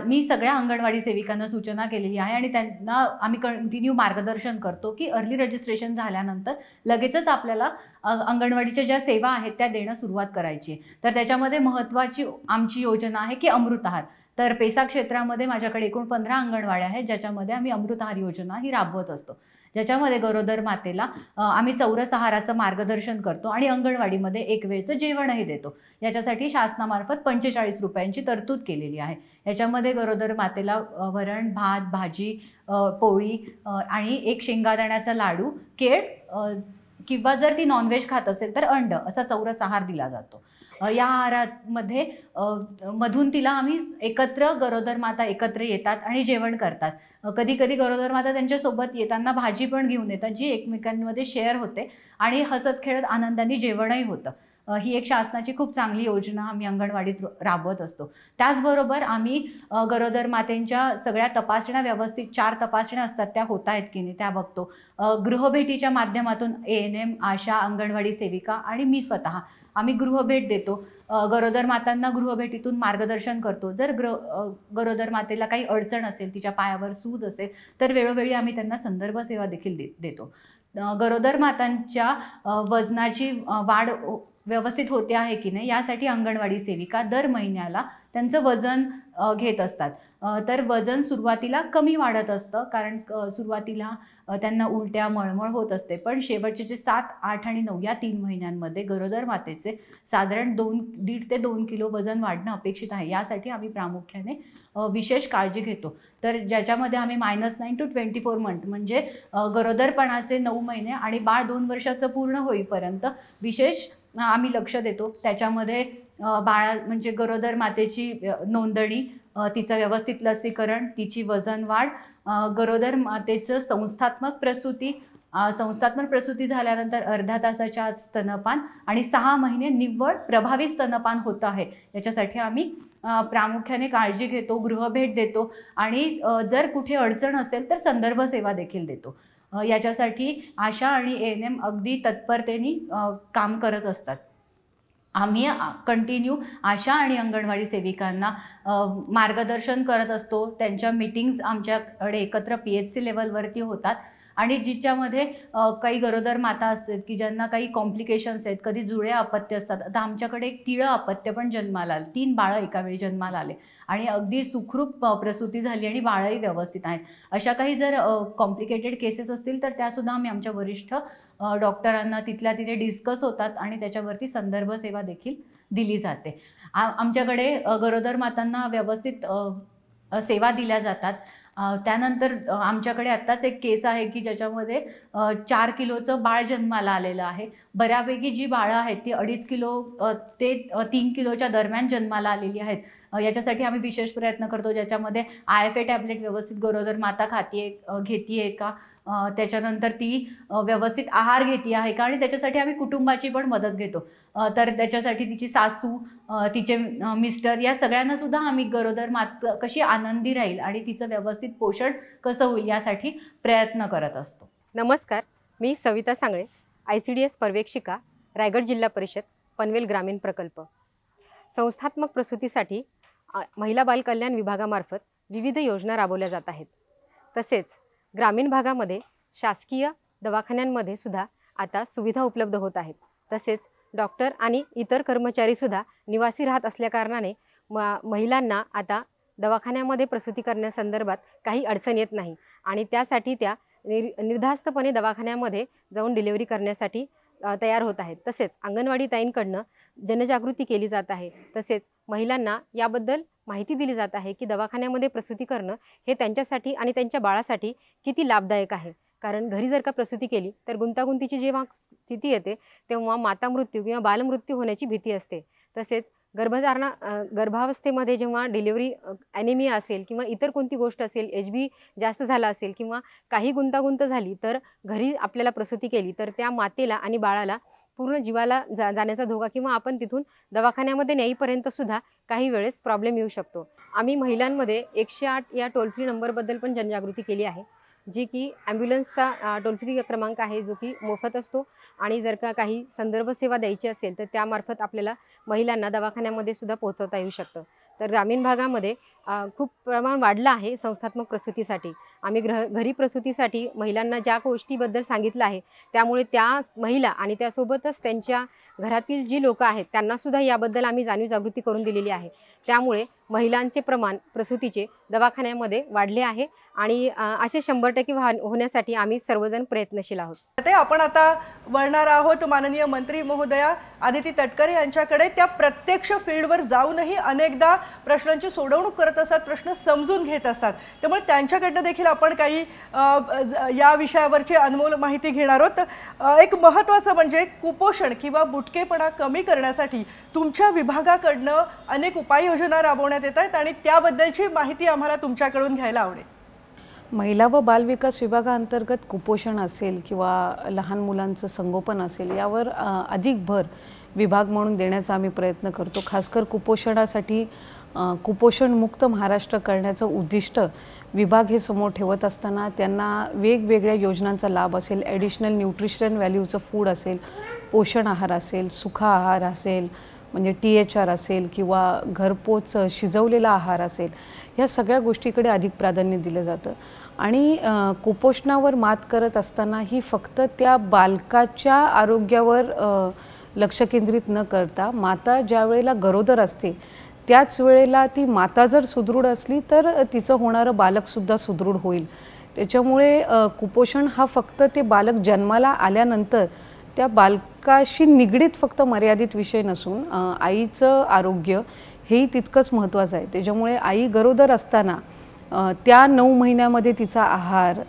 मी सगळ्या अंगणवाडी सेविकांना सूचना केलेली आहे आणि त्यांना आम्ही कंटिन्यू मार्गदर्शन करतो की अर्ली रजिस्ट्रेशन झाल्यानंतर लगेचच आपल्याला अंगणवाडीच्या ज्या सेवा आहेत त्या देणं सुरुवात करायची आहे. तर त्याच्यामध्ये महत्त्वाची आमची योजना आहे की अमृत आहार. तर पेसा क्षेत्रामध्ये माझ्याकडे एकूण 15 अंगणवाड्या आहेत, ज्याच्यामध्ये आम्ही अमृत आहार योजना ही राबवत असतो, ज्याच्यामध्ये गरोदर मातेला आम्ही चौरस आहाराचं मार्गदर्शन करतो आणि अंगणवाडीमध्ये एक वेळचं जेवणही देतो. याच्यासाठी शासनामार्फत 45 रुपयांची तरतूद केलेली आहे. याच्यामध्ये गरोदर मातेला वरण, भात, भाजी, पोळी आणि एक शेंगादाण्याचा लाडू, केळ किंवा जर ती नॉनव्हेज खात असेल तर अंड असा चौरस आहार दिला जातो. या आहारामध्ये मधून तिला आम्ही एकत्र गरोदर माता एकत्र येतात आणि जेवण करतात. कधी कधी गरोदर माता त्यांच्यासोबत येताना भाजी पण घेऊन येतात, जी एकमेकांमध्ये शेअर होते आणि हसत खेळत आनंदाने जेवणही होतं. ही एक शासनाची खूप चांगली योजना आम्ही अंगणवाडीत राबवत असतो. त्याचबरोबर आम्ही गरोदर मातेंच्या सगळ्या तपासण्या व्यवस्थित 4 तपासण्या असतात त्या होत आहेत की नाही त्या बघतो. गृहभेटीच्या माध्यमातून ANM, आशा, अंगणवाडी सेविका आणि मी स्वतः आम्ही गृहभेट देतो. गरोदर मातांना गृहभेटीतून मार्गदर्शन करतो. जर गरोदर मातेला काही अडचण असेल, तिच्या पायावर सूज असेल तर वेळोवेळी आम्ही त्यांना संदर्भ सेवा देखील देतो. गरोदर मातांच्या वजनाची वाढ व्यवस्थित होते आहे की नाही यासाठी अंगणवाडी सेविका दर महिन्याला त्यांचं वजन घेत असतात. तर वजन सुरुवातीला कमी वाढत असतं कारण सुरुवातीला त्यांना उलट्या मळमळ होत असते, पण शेवटचे जे 7, 8 आणि 9 या 3 महिन्यांमध्ये गरोदर मातेचे साधारण 1.5 ते 2 किलो वजन वाढणं अपेक्षित आहे. यासाठी आम्ही प्रामुख्याने विशेष काळजी घेतो. तर ज्याच्यामध्ये आम्ही -9 to 24 मंथ म्हणजे गरोदरपणाचे 9 महिने आणि बाळ 2 वर्षाचं पूर्ण होईपर्यंत विशेष आम्ही लक्ष देतो. त्याच्यामध्ये बाळा म्हणजे गरोदर मातेची नोंदणी, तिचं व्यवस्थित लसीकरण, तिची वजन वाढ, गरोदर मातेचं संस्थात्मक प्रसूती झाल्यानंतर अर्ध्या तासाच्या आत स्तनपान आणि 6 महिने निव्वळ प्रभावी स्तनपान होतं आहे. याच्यासाठी आम्ही प्रामुख्याने काळजी घेतो, गृहभेट देतो आणि जर कुठे अडचण असेल तर संदर्भ सेवा देखील देतो. याच्यासाठी आशा आणि ANM अगदी तत्परतेने काम करत असतात. आम्ही कंटिन्यू आशा आणि अंगणवाडी सेविकांना मार्गदर्शन करत असतो. त्यांच्या मीटिंग्स आमच्याकडे एकत्र PHC लेवलवरती होतात आणि जिच्यामध्ये काही गरोदर माता असतात की ज्यांना काही कॉम्प्लिकेशन्स आहेत, कधी जुळे अपत्य असतात. आता आमच्याकडे एक तिळं अपत्य पण जन्माला आलं, 3 बाळं एका वेळी जन्माला आले आणि अगदी सुखरूप प्रसूती झाली आणि बाळंही व्यवस्थित आहेत. अशा काही जर कॉम्प्लिकेटेड केसेस असतील तर त्यासुद्धा आम्ही आमच्या वरिष्ठ डॉक्टरांना तिथल्या तिथे डिस्कस होतात आणि त्याच्यावरती संदर्भ सेवा देखील दिली जाते. आमच्याकडे गरोदर मातांना व्यवस्थित सेवा दिल्या जातात. त्यानंतर आमच्याकडे आत्ताच एक केस आहे की ज्याच्यामध्ये 4 किलोचं बाळ जन्माला आलेलं आहे. बऱ्यापैकी जी बाळं आहेत ती 2.5 किलो ते 3 किलोच्या दरम्यान जन्माला आलेली आहेत. याच्यासाठी आम्ही विशेष प्रयत्न करतो, ज्याच्यामध्ये IFA टॅबलेट व्यवस्थित गरोदर माता घेतीये का, त्याच्यानंतर ती व्यवस्थित आहार घेते आहे का आणि त्याच्यासाठी आम्ही कुटुंबाची पण मदत घेतो. तर त्याच्यासाठी तिची सासू, तिचे मिस्टर या सगळ्यांना सुद्धा आम्ही गरोदर माता कशी आनंदी राहील आणि तिचं व्यवस्थित पोषण कसं होईल यासाठी प्रयत्न करत असतो. नमस्कार, मी सविता सांगळे, ICDS पर्यवेक्षिका, रायगड जिल्हा परिषद, पनवेल ग्रामीण प्रकल्प. संस्थात्मक प्रसूतीसाठी महिला बाल कल्याण विभागामार्फत विविध योजना राबवल्या जात आहेत. तसेच ग्रामीण भागामध्ये शासकीय दवाखान्यांमध्ये सुद्धा आता सुविधा उपलब्ध होत आहेत. तसेच डॉक्टर आणि इतर कर्मचारीसुद्धा निवासी राहत असल्याकारणाने महिलांना आता दवाखान्यामध्ये प्रसूती करण्यासंदर्भात काही अडचण येत नाही आणि त्यासाठी त्या निर्धास्तपणे दवाखान्यामध्ये जाऊन डिलिव्हरी करण्यासाठी तयार होत आहेत. तसेच अंगणवाडी ताईंकडनं जनजागृती केली जात आहे. तसेच महिलांना याबद्दल माहिती दिली जात आहे की दवाखान्यामध्ये प्रसूती करणं हे त्यांच्यासाठी आणि त्यांच्या बाळासाठी किती लाभदायक आहे. कारण घरी जर का प्रसूती केली तर गुंतागुंतीची जेव्हा स्थिती येते तेव्हा मातामृत्यू किंवा बालमृत्यू होण्याची भीती असते. तसेच गर्भावस्थेमध्ये जेव्हा डिलिव्हरी ॲनिमिया असेल किंवा इतर कोणती गोष्ट असेल, HB जास्त झाला असेल किंवा काही गुंतागुंत झाली तर घरी आपल्याला प्रसूती केली तर त्या मातेला आणि बाळाला पूर्ण जीवाला जाण्याचा धोका किंवा आपण तिथून दवाखान्यामध्ये नेईपर्यंतसुद्धा काही वेळेस प्रॉब्लेम येऊ शकतो. आम्ही महिलांमध्ये 108 या टोल फ्री नंबरबद्दल पण जनजागृती केली आहे, जी की ॲम्ब्युलन्सचा टोल फ्री क्रमांक आहे जो की मोफत असतो आणि जर का काही संदर्भ सेवा द्यायची असेल तर त्यामार्फत आपल्याला महिलांना दवाखान्यामध्ये सुद्धा पोहोचवता येऊ शकतं. तर ग्रामीण भागामध्ये खूप प्रमाण वाढलं आहे संस्थात्मक प्रसूतीसाठी. आम्ही घरी प्रसूतीसाठी महिलांना ज्या गोष्टीबद्दल सांगितलं आहे त्यामुळे त्या महिला आणि त्यासोबतच त्यांच्या घरातील जी लोकं आहेत त्यांनासुद्धा याबद्दल आम्ही जागृती करून दिलेली आहे. त्यामुळे महिलांचे प्रमाण प्रसूतीचे दवाखान्यामध्ये वाढले आहे आणि असे 100% होण्यासाठी आम्ही सर्वजण प्रयत्नशील आहोत. ते आपण आता वळणार आहोत माननीय मंत्री महोदया आदिती तटकरे यांच्याकडे. त्या प्रत्यक्ष फील्डवर जाऊनही अनेकदा प्रश्नांची सोडवणूक करत असतात, प्रश्न समजून घेत असतात. त्यामुळे त्यांच्याकडनं देखील आपण काही या विषयावरची अनमोल माहिती घेणार आहोत. एक महत्त्वाचं म्हणजे कुपोषण किंवा बुटकेपणा कमी करण्यासाठी तुमच्या विभागाकडनं अनेक उपाययोजना राबवण्यात येत आहेत आणि त्याबद्दलची माहिती आम्हाला तुमच्याकडून घ्यायला आवडेल. महिला व बालविकास विभागाअंतर्गत कुपोषण असेल किंवा लहान मुलांचं संगोपन असेल यावर अधिक भर विभाग म्हणून देण्याचा आम्ही प्रयत्न करतो. खासकर कुपोषणासाठी कुपोषणमुक्त महाराष्ट्र करण्याचं उद्दिष्ट विभाग हे समोर ठेवत असताना त्यांना वेगवेगळ्या योजनांचा लाभ असेल, ॲडिशनल न्यूट्रिशन व्हॅल्यूचं फूड असेल, पोषण आहार असेल, सुखा आहार असेल, म्हणजे THR असेल किंवा घरपोच शिजवलेला आहार असेल, ह्या सगळ्या गोष्टीकडे अधिक प्राधान्य दिलं जातं. आणि कुपोषणावर मात करत असताना ही फक्त त्या बालकाच्या आरोग्यावर लक्ष केंद्रित न करता माता ज्या वेळेला गरोदर असते त्याच वेळेला ती माता जर सुदृढ असली तर तिचं होणारं बालकसुद्धा सुदृढ होईल. त्याच्यामुळे कुपोषण हा फक्त ते बालक जन्माला आल्यानंतर त्या बालकाशी निगडीत फक्त मर्यादित विषय नसून आईचं आरोग्य हेही तितकंच महत्त्वाचं आहे. त्याच्यामुळे आई गरोदर असताना त्या 9 महिन्यामध्ये तिचा आहार,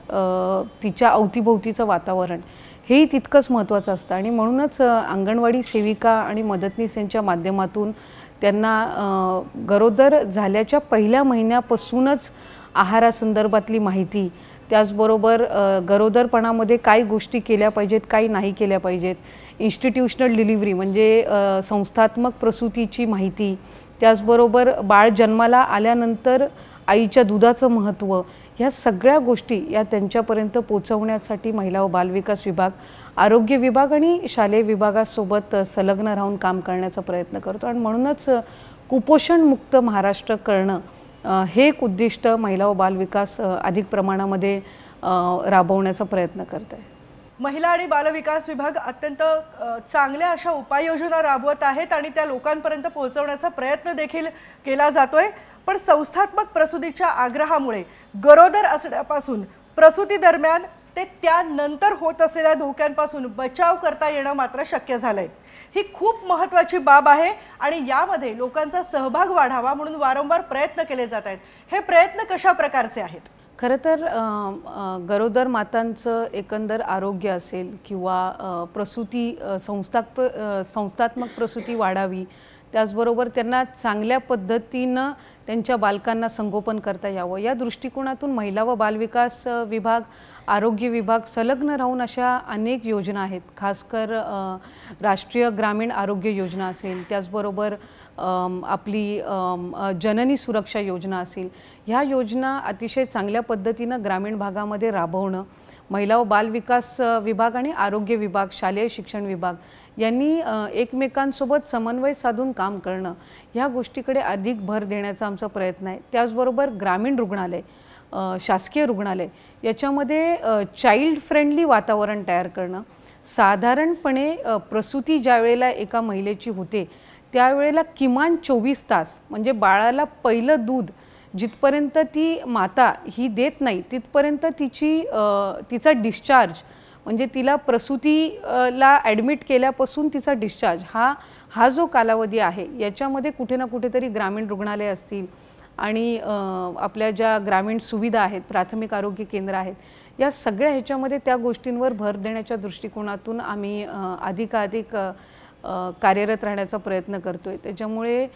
तिच्या अवतीभोवतीचं वातावरण हेही तितकंच महत्त्वाचं असतं. आणि म्हणूनच अंगणवाडी सेविका आणि मदतनीस यांच्या माध्यमातून त्यांना गरोदर झाल्याच्या पहिल्या महिन्यापासूनच आहारासंदर्भातली माहिती, त्याचबरोबर गरोदरपणामध्ये काय गोष्टी केल्या पाहिजेत, काही नाही केल्या पाहिजेत, इन्स्टिट्यूशनल डिलिव्हरी म्हणजे संस्थात्मक प्रसूतीची माहिती, त्याचबरोबर बाळ जन्माला आल्यानंतर आईच्या दुधाचं महत्त्व, ह्या सगळ्या गोष्टी या त्यांच्यापर्यंत पोचवण्यासाठी महिला व बालविकास विभाग, आरोग्य विभाग आणि शालेय विभागासोबत संलग्न राहून काम करण्याचा प्रयत्न करतो. आणि म्हणूनच कुपोषणमुक्त महाराष्ट्र करणं हे एक उद्दिष्ट महिला व बालविकास अधिक प्रमाणामध्ये राबवण्याचा प्रयत्न करत आहे. महिला आणि बालविकास विभाग अत्यंत चांगल्या अशा उपाययोजना राबवत आहेत आणि त्या लोकांपर्यंत पोहोचवण्याचा प्रयत्न देखील केला जातोय. पण संस्थात्मक प्रसूतीच्या आग्रहामुळे गरोदर असण्यापासून प्रसूती दरम्यान ते त्यानंतर होत असलेल्या धोक्यांपासून बचाव करता येणं मात्र शक्य झालंय. ही खूप महत्त्वाची बाब आहे आणि यामध्ये लोकांचा सहभाग वाढावा म्हणून वारंवार प्रयत्न केले जात आहेत. हे प्रयत्न कशा प्रकारचे आहेत? खरं तर गरोदर मातांचं एकंदर आरोग्य असेल किंवा प्रसूती संस्थात्मक प्रसूती वाढावी, त्याचबरोबर त्यांना चांगल्या पद्धतीनं त्यांच्या बालकांना संगोपन करता यावं, या दृष्टिकोनातून महिला व बालविकास विभाग, आरोग्य विभाग संलग्न राहून अशा अनेक योजना आहेत. खासकर राष्ट्रीय ग्रामीण आरोग्य योजना असेल, त्याचबरोबर आपली जननी सुरक्षा योजना असेल, ह्या योजना अतिशय चांगल्या पद्धतीनं ग्रामीण भागामध्ये राबवणं महिला व बालविकास विभाग आणि आरोग्य विभाग, शालेय शिक्षण विभाग यांनी एकमेकांसोबत समन्वय साधून काम करणं, ह्या गोष्टीकडे अधिक भर देण्याचा आमचा प्रयत्न आहे. त्याचबरोबर ग्रामीण रुग्णालय, शासकीय रुग्णालय याच्यामध्ये चाइल्ड फ्रेंडली वातावरण तयार करणं. साधारणपणे प्रसूती ज्या वेळेला एका महिलेची होते त्यावेळेला किमान 24 तास म्हणजे बाळाला पहिलं दूध जिथपर्यंत ती माता ही देत नाही तिथपर्यंत तिचा डिस्चार्ज म्हणजे तिला प्रसूतीला ॲडमिट केल्यापासून तिचा डिस्चार्ज हा जो कालावधी आहे याच्यामध्ये कुठे ना कुठेतरी ग्रामीण रुग्णालय असतील आणि आपल्या ज्या ग्रामीण सुविधा आहेत, प्राथमिक आरोग्य केंद्र आहेत, या सगळ्या ह्याच्यामध्ये त्या गोष्टींवर भर देण्याच्या दृष्टिकोनातून आम्ही अधिकाधिक कार्यरत राहण्याचा प्रयत्न करतोय. त्याच्यामुळे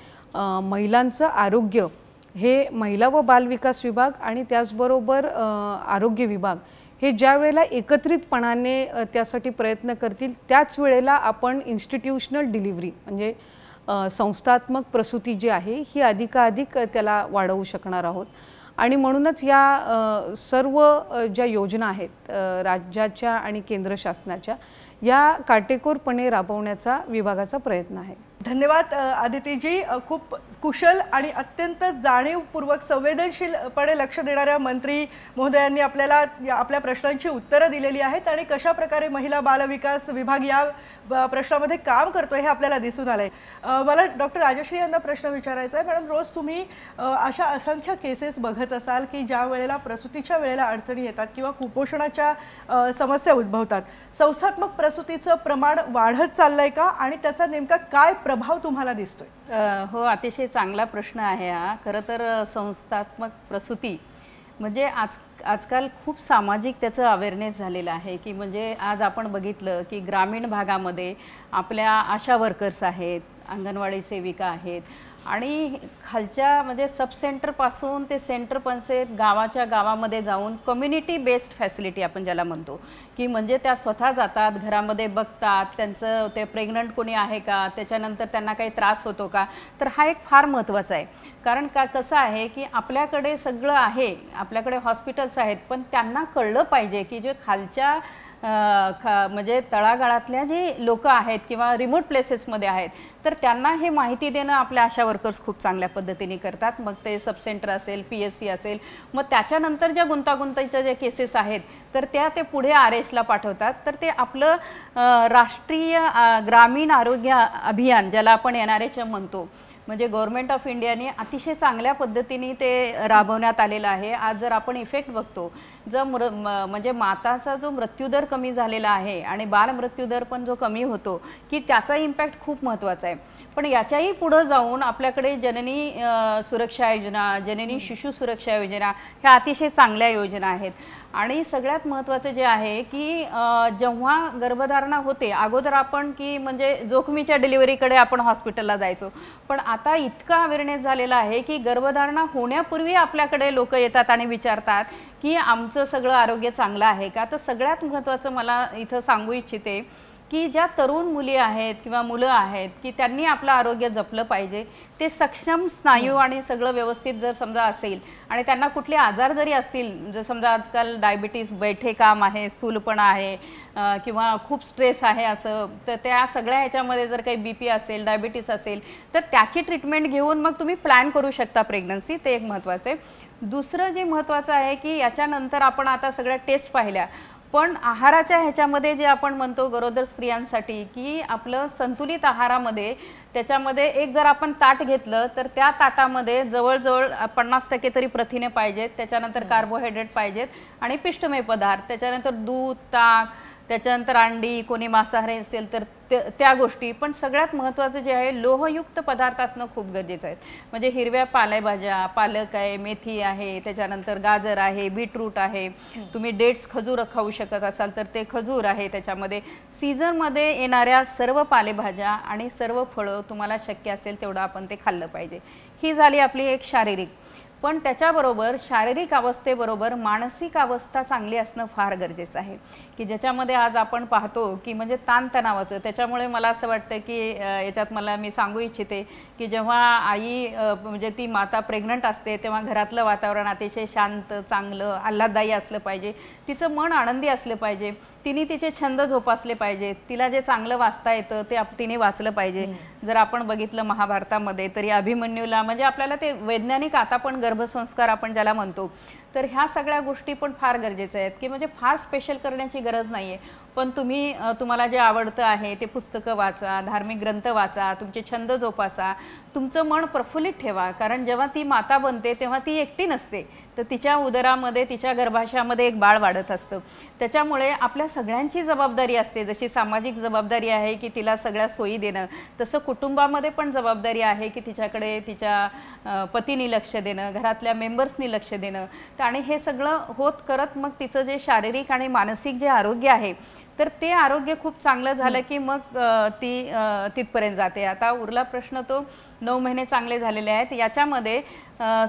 महिलांचं आरोग्य हे महिला व बालविकास विभाग आणि त्याचबरोबर आरोग्य विभाग हे ज्या वेळेला एकत्रितपणाने त्यासाठी प्रयत्न करतील त्याच वेळेला आपण इन्स्टिट्यूशनल डिलिव्हरी म्हणजे संस्थात्मक प्रसूती जी आहे ही अधिकाधिक त्याला वाढवू शकणार आहोत. आणि म्हणूनच या सर्व ज्या योजना आहेत राज्याच्या आणि केंद्र शासनाच्या या काटेकोरपणे राबवण्याचा विभागाचा प्रयत्न आहे. धन्यवाद आदितीजी. खूप कुशल आणि अत्यंत जाणीवपूर्वक संवेदनशीलपणे लक्ष देणाऱ्या मंत्री महोदयांनी आपल्याला आपल्या प्रश्नांची उत्तरं दिलेली आहेत आणि कशा प्रकारे महिला बालविकास विभाग या प्रश्नामध्ये काम करतोय हे आपल्याला दिसून आलंय. मला डॉक्टर राजश्री यांना प्रश्न विचारायचा आहे. मॅडम, रोज तुम्ही अशा असंख्य केसेस बघत असाल की ज्या वेळेला प्रसूतीच्या वेळेला अडचणी येतात किंवा कुपोषणाच्या समस्या उद्भवतात, संस्थात्मक प्रसूतीचं प्रमाण वाढत चाललंय का आणि त्याचा नेमका काय प्रभाव तुम्हाला दिसतोय? हो, अतिशय चांगला प्रश्न आहे हा. खरं तर संस्थात्मक प्रसूती म्हणजे आजकाल खूप सामाजिक त्याचं अवेअरनेस झालेलं आहे की म्हणजे आज आपण बघितलं की ग्रामीण भागामध्ये आपल्या आशा वर्कर्स आहेत, अंगणवाडी सेविका आहेत आणि खालच्या म्हणजे सब सेंटरपासून ते सेंटरपर्यंत गावाच्या गावामध्ये जाऊन कम्युनिटी बेस्ड फॅसिलिटी आपण ज्याला म्हणतो की म्हणजे त्या स्वतः जातात, घरामध्ये बघतात, त्यांचं ते प्रेग्नंट कोणी आहे का, त्याच्यानंतर त्यांना काही त्रास होतो का. तर हा एक फार महत्त्वाचा आहे. कारण कसं आहे की आपल्याकडे सगळं आहे, आपल्याकडे हॉस्पिटल्स आहेत, पण त्यांना कळलं पाहिजे की जे खालच्या म्हणजे तळागाळातल्या जी लोक आहेत किंवा रिमोट प्लेसेसमध्ये आहेत तर त्यांना हे माहिती देणं आपल्या आशा वर्कर्स खूप चांगल्या पद्धतीने करतात. मग ते सब सेंटर असेल, PSC असेल, मग त्याच्यानंतर ज्या गुंतागुंतीच्या ज्या केसेस आहेत तर त्या ते पुढे RH ला पाठवतात. तर ते आपलं राष्ट्रीय ग्रामीण आरोग्य अभियान ज्याला आपण NRH म्हणतो, म्हणजे गव्हर्नमेंट ऑफ इंडियाने अतिशय चांगल्या पद्धतीने ते राबवण्यात आलेलं आहे. आज जर आपण इफेक्ट बघतो, जर म्हणजे माताचा जो मृत्यूदर कमी झालेला आहे आणि बाल मृत्यूदर पण जो कमी होतो की त्याचा इम्पॅक्ट खूप महत्त्वाचा आहे. पण याच्याही पुढे जाऊन आपल्याकडे जननी सुरक्षा योजना, जननी शिशु सुरक्षा योजना ह्या अतिशय चांगल्या योजना आहेत. आणि सगळ्यात महत्त्वाचं जे आहे की जेव्हा गर्भधारणा होते अगोदर आपण की म्हणजे जोखमीच्या डिलिव्हरीकडे आपण हॉस्पिटलला जायचो, पण आता इतका अवेअरनेस झालेला आहे की गर्भधारणा होण्यापूर्वी आपल्याकडे लोक येतात आणि विचारतात की आमचं सगळं आरोग्य चांगलं आहे का. तर सगळ्यात महत्त्वाचं मला इथं सांगू इच्छिते की ज्या तरुण मुली आहेत किंवा मुलं आहेत की त्यांनी आपलं आरोग्य जपलं पाहिजे. ते सक्षम स्नायू आणि सगळं व्यवस्थित जर समजा असेल आणि त्यांना कुठले आजार जरी असतील, जर समजा आजकाल डायबिटीस बैठे काम आहे, स्थूलपणा आहे किंवा खूप स्ट्रेस आहे असं, तर त्या सगळ्या ह्याच्यामध्ये जर काही BP असेल, डायबिटीस असेल तर त्याची ट्रीटमेंट घेऊन मग तुम्ही प्लॅन करू शकता प्रेग्नन्सी. ते एक महत्त्वाचं आहे. दुसरं जे महत्त्वाचं आहे की याच्यानंतर आपण आता सगळ्या टेस्ट पाहिल्या, पण आहाराच्या ह्याच्यामध्ये जे आपण म्हणतो गरोदर स्त्रियांसाठी की आपलं संतुलित आहारामध्ये त्याच्यामध्ये एक जर आपण ताट घेतलं तर त्या ताटामध्ये जवळजवळ 50% तरी प्रथिने पाहिजेत, त्याच्यानंतर कार्बोहायड्रेट पाहिजेत आणि पिष्टमय पदार्थ, त्याच्यानंतर दूध, ताक, त्याच्यानंतर अंडी, कोणी मांसाहारी असेल तर त्या गोष्टी. पण सगळ्यात महत्त्वाचं जे आहे लोहयुक्त पदार्थ असणं खूप गरजेचं आहे. म्हणजे हिरव्या पालेभाज्या, पालक आहे, मेथी आहे, त्याच्यानंतर गाजर आहे, बीटरूट आहे, तुम्ही डेट्स खजूर खाऊ शकत असाल तर ते खजूर आहे. त्याच्यामध्ये सीझनमध्ये येणाऱ्या सर्व पालेभाज्या आणि सर्व फळं तुम्हाला शक्य असेल तेवढं आपण ते खाल्लं पाहिजे. ही झाली आपली एक शारीरिक. पण त्याच्याबरोबर शारीरिक अवस्थेबरोबर मानसिक अवस्था चांगली असणं फार गरजेचं आहे की ज्याच्यामध्ये आज आपण पाहतो की म्हणजे ताणतणावाचं. त्याच्यामुळे मला असं वाटतं की याच्यात मी सांगू इच्छिते की जेव्हा आई म्हणजे ती माता प्रेग्नंट असते तेव्हा घरातलं वातावरण अतिशय शांत, चांगलं, आल्हाददायी असलं पाहिजे. तिचं मन आनंदी असलं पाहिजे. तिने तिचे छंद जोपासले पाहिजेत. तिला जे चांगलं वाचता येतं ते तिने वाचलं पाहिजे. जर आपण बघितलं महाभारतामध्ये तरी अभिमन्यूला म्हणजे आपल्याला ते वैज्ञानिक आता पण गर्भसंस्कार आपण ज्याला म्हणतो तर ह्या सगळ्या गोष्टी पण फार गरजेच्या आहेत की म्हणजे फार स्पेशल करण्याची गरज नाही आहे. पण तुम्हाला जे आवडतं आहे ते पुस्तकं वाचा, धार्मिक ग्रंथ वाचा, तुमचे छंद जोपासा, तुमचं मन प्रफुल्लित ठेवा. कारण जेव्हा ती माता बनते तेव्हा ती एकटी नसते, तर तिच्या उदरामध्ये, तिच्या गर्भाशयामध्ये एक बाळ वाढत असतं. त्याच्यामुळे आपल्या सगळ्यांची जबाबदारी असते. जशी सामाजिक जबाबदारी आहे की तिला सगळ्या सोयी देणं, तसं कुटुंबामध्ये पण जबाबदारी आहे की तिच्याकडे तिच्या पतीने लक्ष देणं, घरातल्या मेंबर्सनी लक्ष देणं. आणि हे सगळं होत करत मग तिचं जे शारीरिक आणि मानसिक जे आरोग्य आहे तर ते आरोग्य खूप चांगलं झालं की मग ती तिथपर्यंत जाते. आता उरला प्रश्न तो 9 महिने चांगले झालेले आहेत. याच्यामध्ये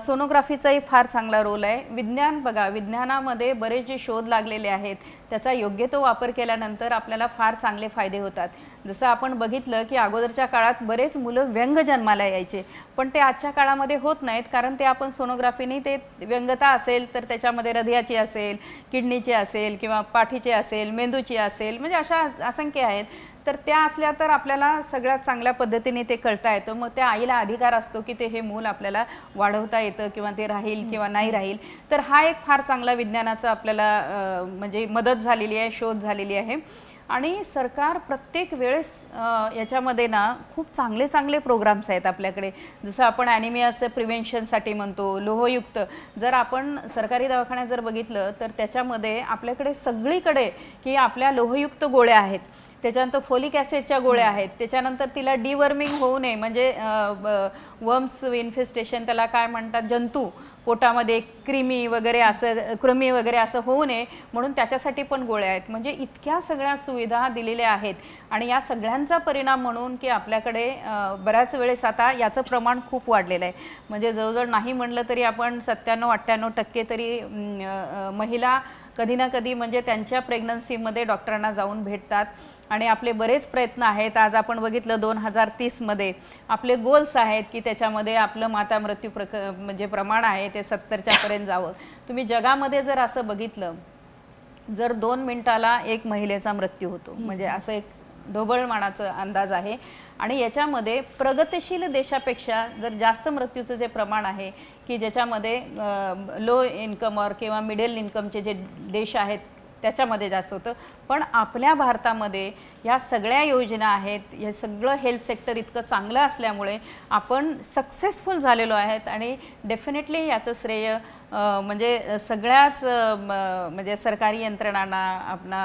सोनोग्राफीचाही फार चांगला रोल आहे. विज्ञान बघा, विज्ञानामध्ये बरेच जे शोध लागलेले आहेत त्याचा योग्य तो वापर केल्यानंतर आपल्याला फार चांगले फायदे होतात. जसं आपण बघितलं की अगोदरच्या काळात बरेच मुलं व्यंग जन्माला यायचे, पण ते आजच्या काळामध्ये होत नाहीत. कारण ते आपण सोनोग्राफीने ते व्यंगता असेल तर त्याच्यामध्ये हृदयाची असेल, किडनीची असेल किंवा पाठीची असेल, मेंदूची असेल, म्हणजे अशा असंख्य आहेत. तर त्या असल्या तर आपल्याला सगळ्यात चांगल्या पद्धतीने ते कळता येतं. मग त्या आईला अधिकार असतो की ते हे मूल आपल्याला वाढवता येतं किंवा ते राहील किंवा नाही राहील. तर हा एक फार चांगला विज्ञानाचा आपल्याला म्हणजे मदत झालेली आहे, शोध झालेली आहे. आणि सरकार प्रत्येक वेळेस याच्यामध्ये ना खूप चांगले चांगले प्रोग्राम्स आहेत आपल्याकडे. जसं आपण ॲनिमियाचं प्रिव्हेन्शनसाठी म्हणतो, लोहयुक्त. जर आपण सरकारी दवाखान्यात जर बघितलं तर त्याच्यामध्ये आपल्याकडे सगळीकडे की आपल्या लोहयुक्त गोळ्या आहेत, त्याच्यानंतर फोलिक ॲसिडच्या गोळ्या आहेत, त्याच्यानंतर तिला डिवर्मिंग होऊ नये म्हणजे वर्म्स इन्फेस्टेशन त्याला काय म्हणतात, जंतू पोटामध्ये कृमी वगैरे असं होऊ नये म्हणून त्याच्यासाठी पण गोळ्या आहेत. म्हणजे इतक्या सगळ्या सुविधा दिलेल्या आहेत आणि या सगळ्यांचा परिणाम म्हणून की आपल्याकडे बऱ्याच वेळेस आता याचं प्रमाण खूप वाढलेलं आहे. म्हणजे जवळजवळ नाही म्हणलं तरी आपण 97-98% तरी महिला कधी ना कधी म्हणजे त्यांच्या प्रेग्नन्सीमध्ये डॉक्टरांना जाऊन भेटतात आणि आपले बरेच प्रयत्न आहेत. आज आपण बघितलं 2030 मध्ये आपले गोल्स आहेत की त्याच्यामध्ये आपलं माता मृत्यू म्हणजे प्रमाण आहे ते 70च्या पर्यंत जावं. तुम्ही जगामध्ये जर असं बघितलं, जर 2 मिनिटाला एक महिलेचा मृत्यू होतो, म्हणजे असं एक ढोबळमानाचा अंदाज आहे. आणि याच्यामध्ये प्रगतिशील देशापेक्षा जर जास्त मृत्यूचं जे प्रमाण आहे की ज्याच्यामध्ये लो इन्कम किंवा मिडल इन्कमचे जे देश आहेत त्याच्यामध्ये जास्त होतं. पण आपल्या भारतामध्ये ह्या सगळ्या योजना आहेत, हे सगळं हेल्थ सेक्टर इतकं चांगलं असल्यामुळे आपण सक्सेसफुल झालेलो आहेत. आणि डेफिनेटली याचं श्रेय म्हणजे सगळ्याच म्हणजे सरकारी यंत्रणांना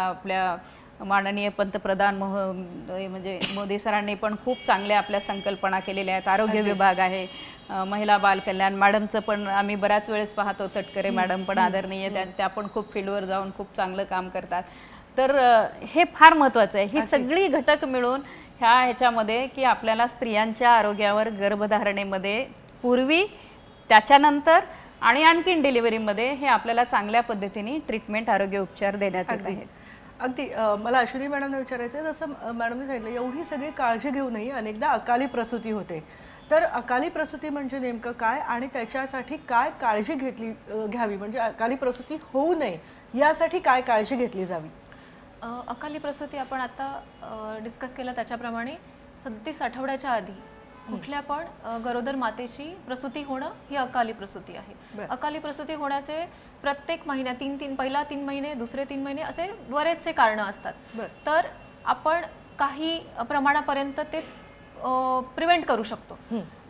आपल्या माननीय पंतप्रधान म्हणजे मोदी सरांनी पण खूप चांगल्या आपल्या संकल्पना केलेल्या आहेत. आरोग्य विभाग आहे, महिला बाल कल्याण मॅडमचं पण आम्ही बऱ्याच वेळेस पाहतो, तटकरे मॅडम पण आदरणीय, त्या पण खूप फील्डवर जाऊन खूप चांगलं काम करतात. तर हे फार महत्त्वाचं आहे. ही सगळी घटक मिळून ह्याच्यामध्ये की आपल्याला स्त्रियांच्या आरोग्यावर गर्भधारणेमध्ये पूर्वी, त्याच्यानंतर आणि आणखीन डिलिव्हरीमध्ये हे आपल्याला चांगल्या पद्धतीने ट्रीटमेंट आरोग्य उपचार देण्यात येत आहेत. अगदी मला अश्विनी मॅडमने विचारायचं आहे, जसं मॅडमने सांगितलं एवढी सगळी काळजी घेऊनही अनेकदा अकाली प्रसूती होते. तर अकाली प्रसूती म्हणजे नेमकं काय आणि त्याच्यासाठी काय काळजी घ्यावी, म्हणजे अकाली प्रसूती होऊ नये यासाठी काय काळजी घेतली जावी? अकाली प्रसूती आपण आता डिस्कस केलं त्याच्याप्रमाणे 37 आठवड्याच्या आधी कुठल्या पण गरोदर मातेची प्रसूती होणं ही अकाली प्रसूती आहे. अकाली प्रसूती होण्याचे प्रत्येक महिन्यात पहिला 3 महिने, दुसरे 3 महिने असे बरेचसे कारणं असतात. तर आपण काही प्रमाणापर्यंत ते प्रिव्हेंट करू शकतो.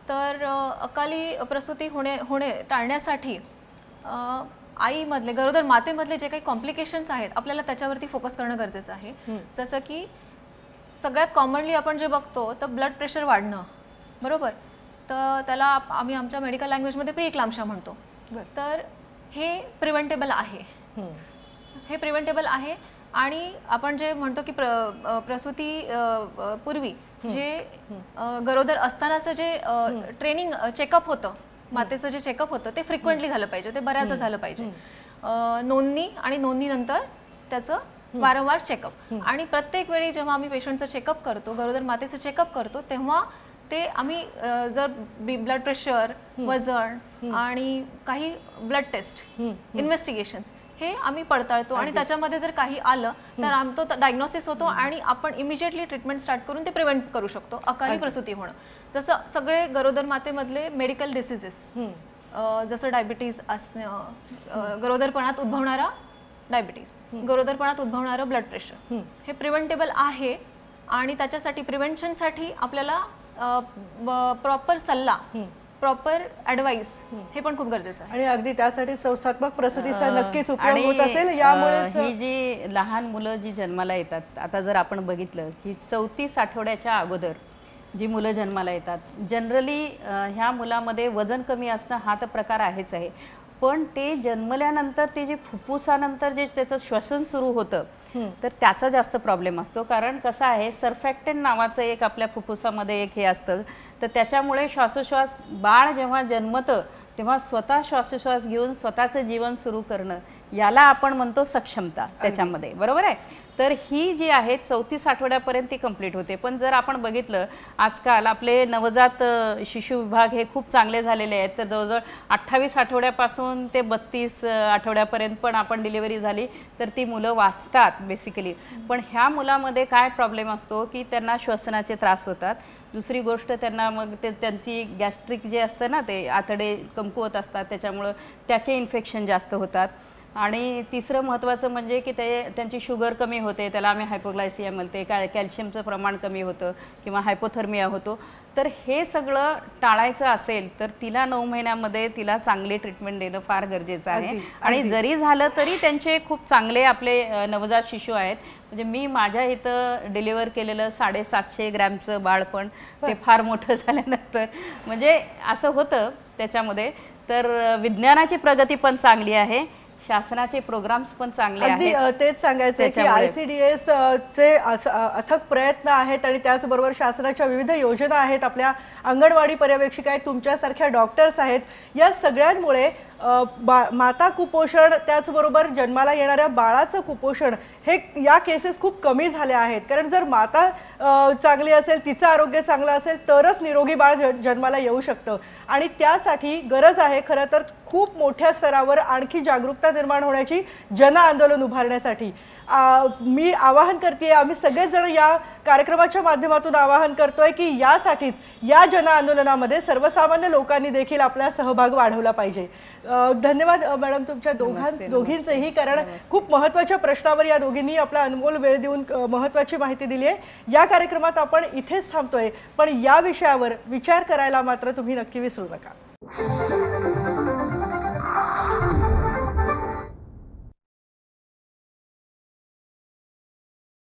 तर अकाली प्रसूती होणे टाळण्यासाठी आईमधले, गरोदर मातेमधले जे काही कॉम्प्लिकेशन्स आहेत आपल्याला त्याच्यावरती फोकस करणं गरजेचं आहे. जसं की सगळ्यात कॉमनली आपण जे बघतो तर ब्लड प्रेशर वाढणं, बरोबर, तर त्याला आम्ही आमच्या मेडिकल लँग्वेजमध्ये प्रीक्लाम्शिया म्हणतो. तर हे प्रिव्हेंटेबल आहे. आणि आपण जे म्हणतो की प्रसूती पूर्वी जे गरोदर असतानाचं जे ट्रेनिंग चेकअप होतं, मातेचं जे चेकअप होतं ते फ्रिक्वेंटली झालं पाहिजे, ते बऱ्याचदा झालं पाहिजे. नोंदणी आणि नोंदणीनंतर त्याचं वारंवार चेकअप. आणि प्रत्येक वेळी जेव्हा आम्ही पेशंटचं चेकअप करतो, गरोदर मातेचं चेकअप करतो, तेव्हा ते आम्ही जर ब्लड प्रेशर, वजन आणि काही ब्लड टेस्ट, इन्व्हेस्टिगेशन्स हे आम्ही पडताळतो. आणि त्याच्यामध्ये जर काही आलं तर आमचं डायग्नोसिस होतो आणि आपण इमिजिएटली ट्रीटमेंट स्टार्ट करून ते प्रिव्हेंट करू शकतो अकाली प्रसूती होणं. जसं सगळे गरोदर मातेमधले मेडिकल डिसीजेस, जसं डायबिटीज असणं, गरोदरपणात उद्भवणारा डायबिटीज, गरोदरपणात उद्भवणारं ब्लड प्रेशर, हे प्रिव्हेंटेबल आहे. आणि त्याच्यासाठी प्रिव्हेंशनसाठी आपल्याला प्रॉपर सल्ला, प्रॉपर ॲडवाइस हे पण खूप गरजेचं आहे. आणि अगदी त्यासाठी संस्थात्मक प्रसूतीचा नक्कीच उपयोग होत असेल. यामुळे ही जी लहान मुलं जी जन्माला येतात, आता जर आपण बघितलं की 34 आठवड्याच्या अगोदर जी मुलं जन्माला येतात, जनरली ह्या मुलामध्ये वजन कमी असणं हा तर प्रकार आहेच आहे. पण ते जन्मल्यानंतर ते जे फुफ्फुसानंतर जे त्याचं श्वसन सुरू होतं तर त्याचा जास्त प्रॉब्लेम असतो. कारण कसं आहे, सर्फॅक्टंट नावाचं एक आपल्या फुफ्फुसामध्ये एक हे असतं, तर त्याच्यामुळे श्वासोश्वास बाळ जेव्हा जन्मतं तेव्हा स्वतः श्वासोश्वास घेऊन स्वतःचं जीवन सुरू करणं याला आपण म्हणतो सक्षमता त्याच्यामध्ये, बरोबर आहे. तर ही जी आहे 34 आठवड्यापर्यंत ती कंप्लीट होते. पण जर आपण बघितलं आजकाल आपले नवजात शिशु विभाग हे खूप चांगले झालेले आहेत. तर जवळजवळ 28 आठवड्यापासून ते 32 आठवड्यापर्यंत पण आपण डिलिव्हरी झाली तर ती मुलं वाचतात बेसिकली. पण ह्या मुलामध्ये काय प्रॉब्लेम असतो की त्यांना श्वसनाचे त्रास होतात. दुसरी गोष्ट त्यांना मग त्यांची गॅस्ट्रिक जे असतं ना, ते आतडे कमकुवत असतात, त्याच्यामुळं त्याचे इन्फेक्शन जास्त होतात. आणि तिसरं महत्त्वाचं म्हणजे की त्यांची शुगर कमी होते, त्याला आम्ही हायपोग्लायसिया म्हणते, कॅल्शियमचं प्रमाण कमी होतं किंवा हायपोथर्मिया होतो. तर हे सगळं टाळायचं असेल तर तिला 9 महिन्यामध्ये तिला चांगली ट्रीटमेंट देणं फार गरजेचं आहे. आणि जरी झालं तरी त्यांचे खूप चांगले आपले नवजात शिशु आहेत. म्हणजे मी माझ्या इथं डिलिव्हर केलेलं 750 ग्रॅमचं बाळपण ते फार मोठं झाल्यानंतर म्हणजे असं होतं त्याच्यामध्ये. तर विज्ञानाची प्रगती पण चांगली आहे, शासनाचे प्रोग्राम्स पण चांगले अगदी आहेत. तेच सांगायचं की त्याच्यामुळे. ICDS चे अथक प्रयत्न आहेत आणि त्याचबरोबर शासनाच्या विविध योजना आहेत, आपल्या अंगणवाडी पर्यवेक्षिका आहेत, तुमच्यासारख्या डॉक्टर्स आहेत, या सगळ्यांमुळे माता कुपोषण त्याचबरोबर जन्माला येणाऱ्या बाळाचं कुपोषण हे या केसेस खूप कमी झाल्या आहेत. कारण जर माता चांगली असेल, तिचं आरोग्य चांगलं असेल तरच निरोगी बाळ जन्माला येऊ शकतं आणि त्यासाठी गरज आहे खरं तर खूप मोठ्या स्तरावर आणखी जागरूकता निर्माण होण्याची, जन आंदोलन उभारण्यासाठी. मी आवाहन करते, आम्ही सगळेच जण या कार्यक्रमाच्या माध्यमातून आवाहन करतोय की यासाठीच या जन आंदोलनामध्ये सर्वसामान्य लोकांनी देखील आपला सहभाग वाढवला पाहिजे. धन्यवाद मॅडम तुमच्या दोघींचेही, कारण खूप महत्त्वाच्या प्रश्नावर या दोघींनी आपला अनमोल वेळ देऊन महत्त्वाची माहिती दिली आहे. या कार्यक्रमात आपण इथेच थांबतोय, पण या विषयावर विचार करायला मात्र तुम्ही नक्की विसरू नका.